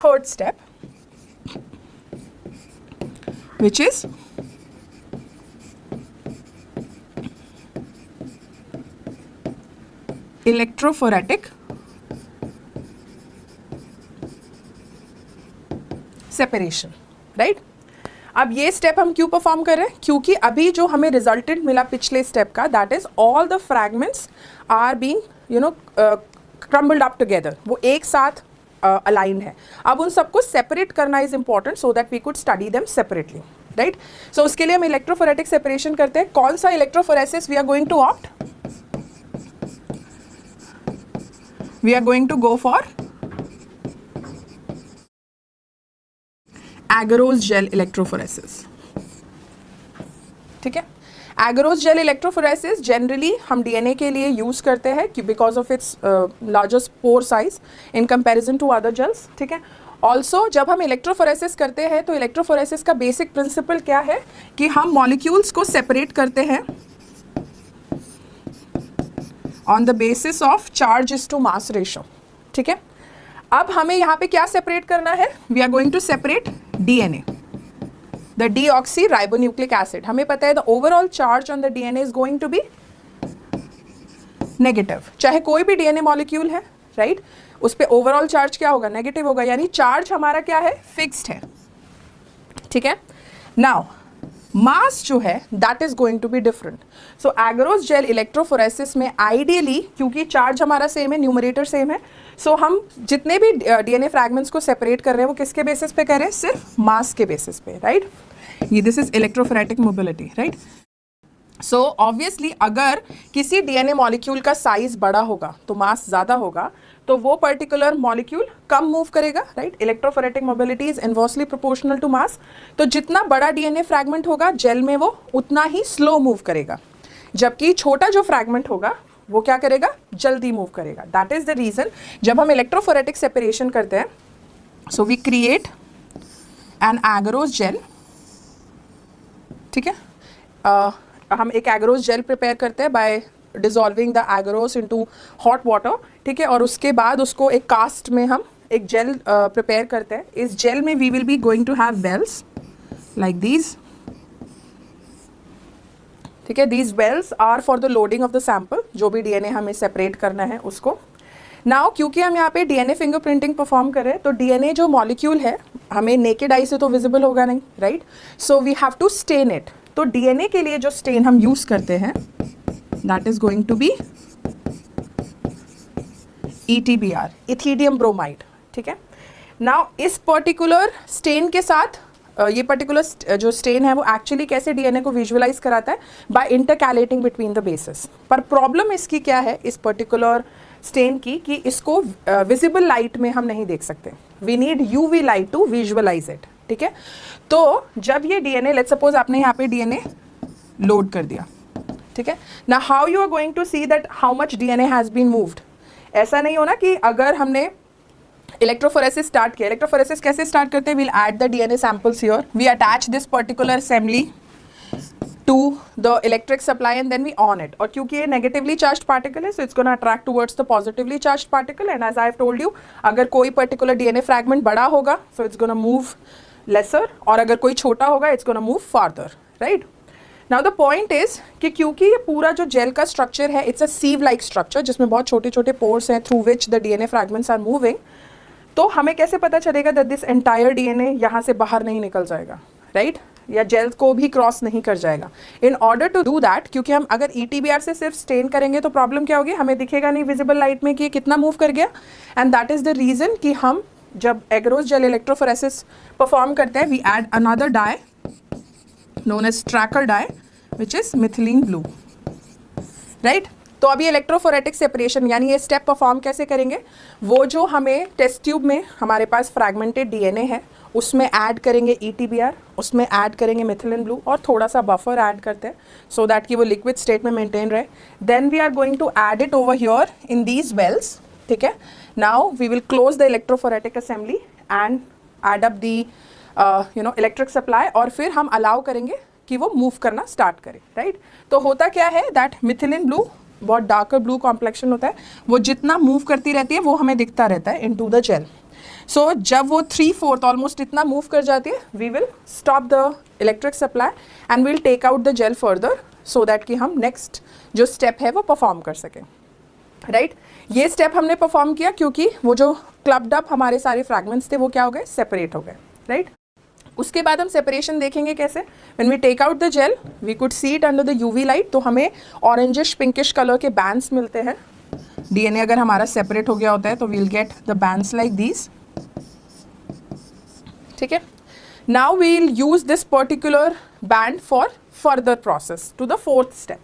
third step, which is electrophoretic separation, right. अब ये step हम क्यों परफॉर्म कर रहे हैं? क्योंकि अभी जो हमें रिजल्टेंट मिला पिछले स्टेप का, that is all the fragments are being crumbled up together, वो एक साथ अलाइन है। अब उन सबको सेपरेट करना is important so that we could study them separately, right. So उसके लिए हम इलेक्ट्रोफोरेटिक सेपरेशन करते हैं। कौन सा electrophoresis we are going to opt? We are going to go for agarose gel electrophoresis, ठीक है। एगरोस जेल इलेक्ट्रोफोरेसिस जनरली हम डीएनए के लिए यूज करते हैं because of its larger spore size in comparison to other gels, ठीक है। Also जब हम इलेक्ट्रोफोरेसिस करते हैं तो इलेक्ट्रोफोरेसिस का बेसिक प्रिंसिपल क्या है कि हम मॉलिक्यूल्स को सेपरेट करते हैं on the basis of charge is to mass ratio, ठीक है। अब हमें यहाँ पे क्या सेपरेट करना है? We are going to separate DNA, the deoxyribonucleic acid. हमें पता है the overall charge on the DNA is going to be negative, चाहे कोई भी डीएनए मॉलिक्यूल है, राइट, उस पे ओवरऑल चार्ज क्या होगा? नेगेटिव होगा, यानी चार्ज हमारा क्या है? फिक्स्ड है, ठीक है। नाउ मास जो है that is going to be different. So agarose gel electrophoresis में आइडियली, क्योंकि चार्ज हमारा सेम है, न्यूमरेटर सेम है, सो हम जितने भी डीएनए फ्रैगमेंट्स को सेपरेट कर रहे हैं वो किसके बेसिस पे कर रहे हैं? सिर्फ मास के बेसिस पे, राइट। ये this is electrophoretic mobility, right. So obviously अगर किसी डीएनए मॉलिक्यूल का साइज बड़ा होगा तो मास ज़्यादा होगा, तो वो पर्टिकुलर मॉलिक्यूल कम मूव करेगा, right. Electrophoretic mobility is inversely proportional to mass. तो जितना बड़ा डीएनए फ्रैगमेंट होगा जेल में वो उतना ही स्लो मूव करेगा, जबकि छोटा जो फ्रैगमेंट होगा वो क्या करेगा? जल्दी मूव करेगा। दैट इज द रीजन जब हम इलेक्ट्रोफोरेटिक सेपरेशन करते हैं, so we create an agarose gel, ठीक है। हम एक एगरोस जेल प्रिपेयर करते हैं by dissolving the agarose into hot water, ठीक है, और उसके बाद उसको एक कास्ट में हम एक जेल प्रिपेयर करते हैं। इस जेल में we will be going to have wells like these, ठीक है। These wells are for the loading of the sample, जो भी डीएनए हमें सेपरेट करना है उसको। नाउ क्योंकि हम यहाँ पे डीएनए फिंगरप्रिंटिंग परफॉर्म कर रहे हैं, तो डीएनए जो मॉलिक्यूल है हमें नेकेड आई से तो विजिबल होगा नहीं, right. So we have to stain it. तो डीएनए के लिए जो स्टेन हम यूज करते हैं that is going to be ETBr, ethidium bromide, ठीक है। नाउ इस पर्टिकुलर स्टेन के साथ ये पर्टिकुलर जो स्टेन है वो एक्चुअली कैसे डीएनए को विजुअलाइज कराता है? By intercalating between the bases. पर प्रॉब्लम इसकी क्या है इस पर्टिकुलर स्टेन की, कि इसको विजिबल लाइट में हम नहीं देख सकते। We need UV light to visualize it, ठीक है। तो जब ये डीएनए, लेट्स सपोज आपने यहाँ पे डीएनए लोड कर दिया, ठीक है। ना how you are going to see that how much DNA has been moved? ऐसा नहीं होना कि अगर हमने इलेक्ट्रोफोरेसिस स्टार्ट किया, इलेक्ट्रोफोरेसिस कैसे स्टार्ट करते हैं? We'll add the DNA samples here, we attach this particular assembly to the electric supply and then we on it. और क्योंकि ये नेगेटिवली चार्ज पार्टिकल है, so it's gonna attract towards the positively charge particle, and as I have told you, अगर कोई particular DNA fragment बड़ा होगा so it's gonna move lesser, और अगर कोई छोटा होगा it's gonna move farther, right. Now the point is कि क्योंकि ये पूरा जो जेल का स्ट्रक्चर है it's a sieve like structure जिसमें बहुत छोटे छोटे पोर्स हैं through which the DNA fragments are moving, तो हमें कैसे पता चलेगा दैट दिस एंटायर डीएनए यहाँ से बाहर नहीं निकल जाएगा, राइट, या जेल को भी क्रॉस नहीं कर जाएगा? In order to do that, क्योंकि हम अगर ETBr से सिर्फ स्टेन करेंगे तो प्रॉब्लम क्या होगी? हमें दिखेगा नहीं विजिबल लाइट में कि कितना मूव कर गया, and that is the reason कि हम जब एगरोस जेल इलेक्ट्रोफोरेसिस परफॉर्म करते हैं we add another dye known as tracker dye which is methylene blue, right। तो अभी इलेक्ट्रोफोरेटिक सेपरेशन यानी ये स्टेप परफॉर्म कैसे करेंगे? वो जो हमें टेस्ट ट्यूब में हमारे पास फ्रैगमेंटेड डीएनए है उसमें ऐड करेंगे ETBr, उसमें ऐड करेंगे मिथिलिन ब्लू और थोड़ा सा बफर ऐड करते हैं सो दैट कि वो लिक्विड स्टेट में मेंटेन रहे। Then we are going to add it over here in these wells, ठीक है। Now we will close the electrophoretic assembly and add up the electric supply, और फिर हम अलाउ करेंगे कि वो मूव करना स्टार्ट करे, राइट। तो होता क्या है दैट मिथिलिन ब्लू बहुत डार्कर ब्लू कॉम्प्लेक्शन होता है, वो जितना मूव करती रहती है वो हमें दिखता रहता है इनटू द जेल। सो जब वो 3/4 ऑलमोस्ट इतना मूव कर जाती है, we will stop the electric supply and will take out the gel further so that कि हम नेक्स्ट जो स्टेप है वो परफॉर्म कर सकें, राइट ये स्टेप हमने परफॉर्म किया क्योंकि वो जो क्लब्ड अप हमारे सारे फ्रैगमेंट्स थे वो क्या हो गए, सेपरेट हो गए, राइट उसके बाद हम सेपरेशन देखेंगे कैसे. When we take out the gel we could see it under the UV light, तो हमें ऑरेंजिश पिंकिश कलर के बैंड्स मिलते हैं. डीएनए अगर हमारा सेपरेट हो गया होता है तो we'll get the bands like these. ठीक है, now we'll use this particular band for further process to the 4th step.